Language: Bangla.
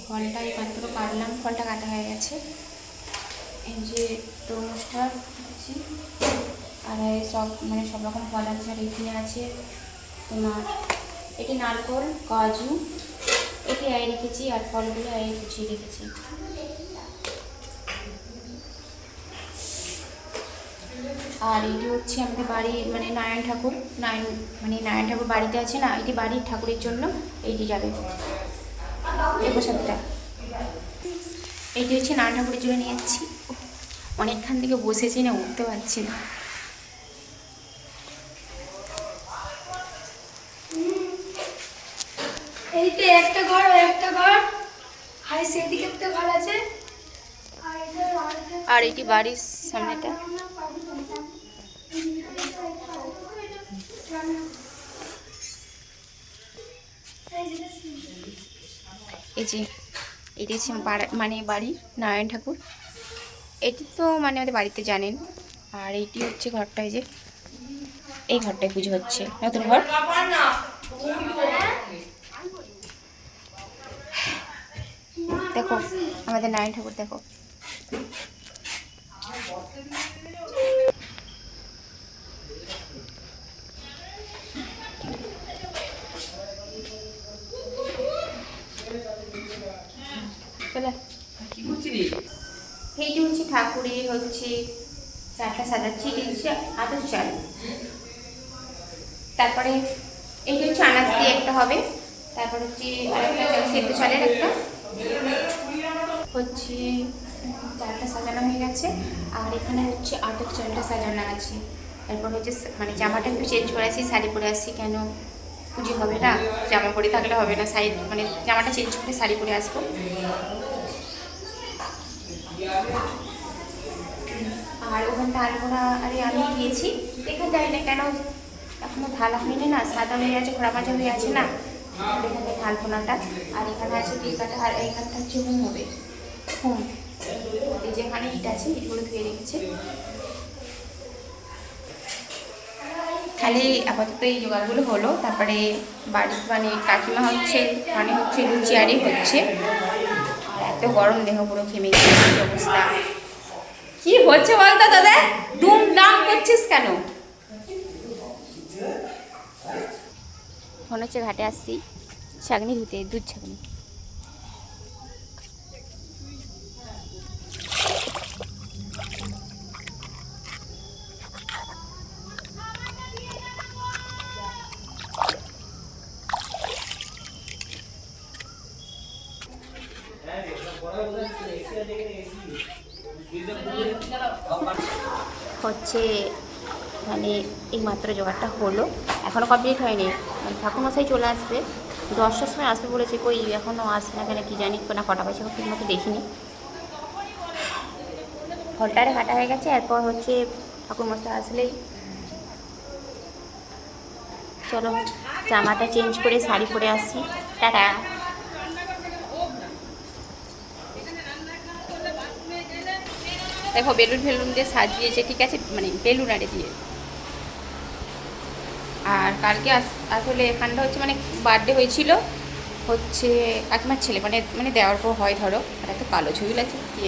ফলটা এই মাত্র কাটলাম, ফলটা কাটা হয়ে গেছে। এই যে তরমুজটা আছে, আর সব মানে সব রকম ফল আছে। আর এখানে আছে তোমার এটি নারকোল, কাজু, এটি আয় রেখেছি, আর ফলগুলো আয় গুছিয়ে রেখেছি। আর এটি হচ্ছে আমাদের বাড়ির মানে নারায়ণ ঠাকুর, নারায়ণ ঠাকুর বাড়িতে আছে না, এটি বাড়ির ঠাকুরের জন্য এইটি যাবে এই প্রসাদটা। এইটি হচ্ছে নারায়ণ ঠাকুরের জন্য নিয়ে যাচ্ছি। অনেকক্ষণ থেকে বসেছি না, উঠতে পারছি না। এইতে একটা ঘর, একটা ঘর, আর সেদিকে একটা ঘর আছে। আর এটি বাড়ির সামনেটা। এই যে এটি হচ্ছে মানে বাড়ি নারায়ণ ঠাকুর। এটি তো মানে আমাদের বাড়িতে জানেন। আর এইটি হচ্ছে ঘরটা, এই যে এই ঘরটায় পুজো হচ্ছে, নতুন ঘর। দেখো আমাদের নারায়ণ ঠাকুর, দেখো। এইটি হচ্ছে ঠাকুরের হচ্ছে চারটা সাজাচ্ছি। এটি হচ্ছে আতপ চাল, তারপরে এইটি হচ্ছে আনাজ দিয়ে একটা হবে, তারপর হচ্ছে আরেকটা চাল সেদ্ধ চালের একটা হচ্ছে। চালটা সাজানো হয়ে গেছে, আর এখানে হচ্ছে আতপ চালটা সাজানো আছে। তারপর হচ্ছে মানে জামাটা একটু চেঞ্জ করে আসি, শাড়ি পরে আসি, কেন পুজো হবে না, জামা পরে থাকলে হবে না, শাড়ি মানে জামাটা চেঞ্জ করে শাড়ি পরে আসবো। আর ওখানটা আলপনা আরে আমি দিয়েছি, এখানে যাই না কেন এখনো ঢালা হয়নি না, সাদা হয়ে আছে, খোড়া মাজা হয়ে আছে না, এখানে আলপনাটা। আর এখানে আছে টিকাটা, আর এইখানটা হচ্ছে হুম হবে, হুম। এই যেখানে ইট আছে, ইটগুলো ধুয়ে রেখেছে। খালি আপাতত এই জোগাড়গুলো হলো। তারপরে বাড়ি মানে কাকিমা হচ্ছে মানে হচ্ছে লুচি আরই হচ্ছে। আর এত গরম, দেহ পুরো ঘেমে গেছে অবস্থা। কি হচ্ছে বলতো দাদা, দুম দাম করছিস কেন? মনে হচ্ছে ঘাটে আসছি ছাগনি ধুতে, দুধ ছাগনি। হচ্ছে মানে এই মাত্র জোগাড়টা হলো, এখনও কমপ্লিট হয়নি। মানে ঠাকুরমশাই চলে আসবে 10টার সময় আসবে বলেছে, কই এখনও আসবে না কেন কি জানি না, কটা পয়সা ঠিক মতো দেখিনি। ঘরটারে কাটা হয়ে গেছে, এরপর হচ্ছে ঠাকুরমশাই আসলেই চলো জামাটা চেঞ্জ করে শাড়ি পরে আসি। টাটা। দেখো বেলুন ফেলুন দিয়ে সাজিয়েছে, ঠিক আছে, মানে বেলুন আরে দিয়ে। আর কালকে আসলে এখানটা হচ্ছে মানে বার্থডে হয়েছিল হচ্ছে কাকিমার ছেলে, মানে দেওয়ার পর হয় ধরো, আর এত কালো ছবি লাগছে কি